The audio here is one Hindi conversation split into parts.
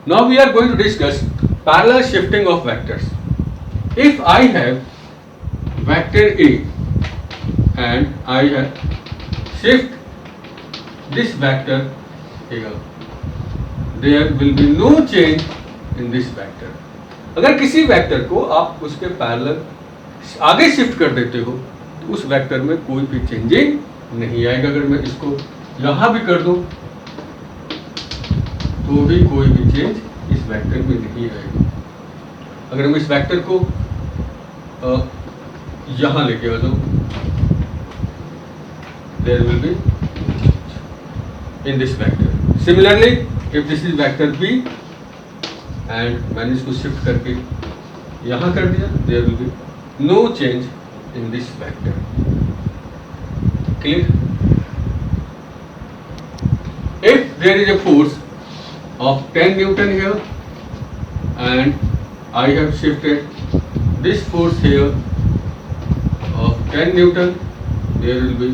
Now we are going to discuss parallel shifting of vectors. If I have vector A and I have shift this vector here, there will be no change in this vector. अगर किसी वेक्टर को आप उसके पैरेलल आगे शिफ्ट कर देते हो तो उस वेक्टर में कोई भी चेंजिंग नहीं आएगा. अगर मैं इसको यहाँ भी कर दूं तो भी कोई भी चेंज इस वेक्टर में नहीं आएगा. अगर मैं इस वेक्टर को यहाँ लेके आ जाऊँ, there will be in this vector. Similarly, if this is vector B and मैंने इसको शिफ्ट करके यहाँ कर दिया, there will be no change in this vector. Clear? If there is a force of 10 Newton here and I have shifted this force here of 10 Newton, there will be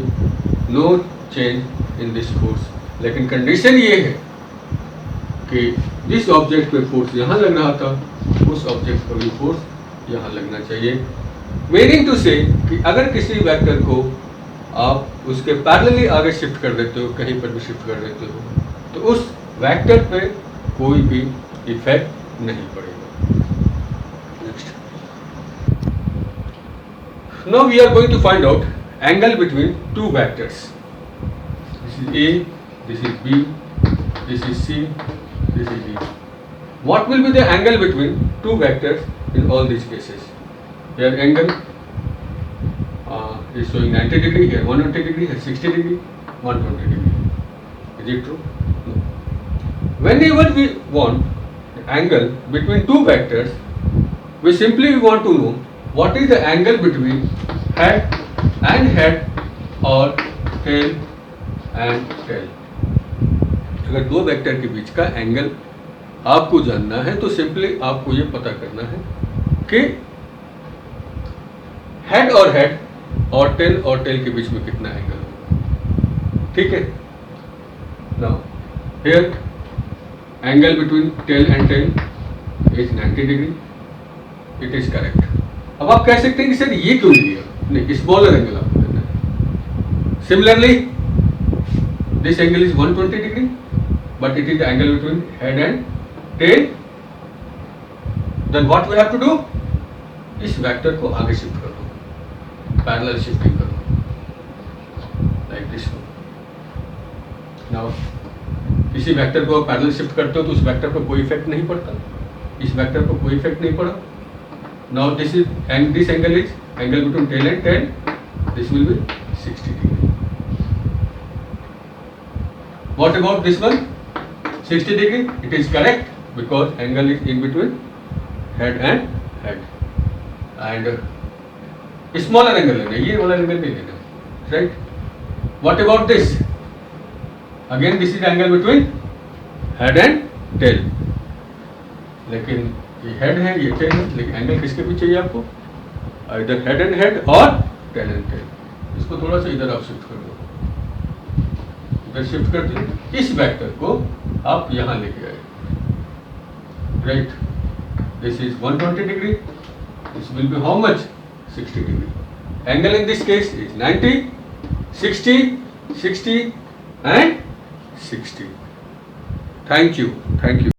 no change in this force. लेकिन कंडीशन ये है कि जिस ऑब्जेक्ट पे फोर्स यहाँ लग रहा था उस ऑब्जेक्ट पर भी फोर्स यहाँ लगना चाहिए. मीनिंग टू से कि अगर किसी वेक्टर को आप उसके पैरेलली आगे शिफ्ट कर देते हो, कहीं पर भी शिफ्ट कर देते हो, तो उस वेक्टर पे कोई भी इफेक्ट नहीं पड़ेगा. Next, now we are going to find out angle between two vectors. This is A, this is B, this is C, this is E. What will be the angle between two vectors in all these cases? Here angle is showing 90 degree, here 120 degree, here 60 degree, 120 degree. Is it true? No. Whenever we want angle between two vectors, we simply want to know what is the angle between head and head or tail and tail. अगर दो वेक्टर के बीच का एंगल आपको जानना है तो सिंपली आपको ये पता करना है कि हेड और टेल के बीच में कितना एंगल होगा. ठीक है. Now here angle between tail and tail is 90 degree. It is correct. अब आप कह सकते हैं कि सर ये क्यों नहीं लिया? नहीं, स्मॉलर एंगल आपको लेना है. Similarly this angle is 120 degree, but it is the angle between head and tail. Then what we have to do? इस वेक्टर को आगे शिफ्ट कर दो, पैरेलल शिफ्टिंग कर दो, like this one. Now किसी वेक्टर को पैरेलल शिफ्ट करते हो तो उस वेक्टर पर कोई इफेक्ट नहीं पड़ता, इस वेक्टर पर कोई इफेक्ट नहीं पड़ा. Now this is and this angle is angle between tail and tail. This will be 60 degree. What about this one? 60 degree. It is correct because angle is in between head and head. And smaller angle लेना, ये वाला angle नहीं लेना, right? What about this? Again this is angle between head and tail. लेकिन ये head है, ये tail है, लेकिन angle किसके पीछे चाहिए आपको? Either head and head or tail and tail. इसको थोड़ा सा इधर आप शिफ्ट कर दो, इधर शिफ्ट कर दिए. इस वेक्टर को आप यहाँ लेके आए, right. This is 120 degree. This will be how much? 60 degree. Angle in this case is 90, 60, 60 and 60. Thank you.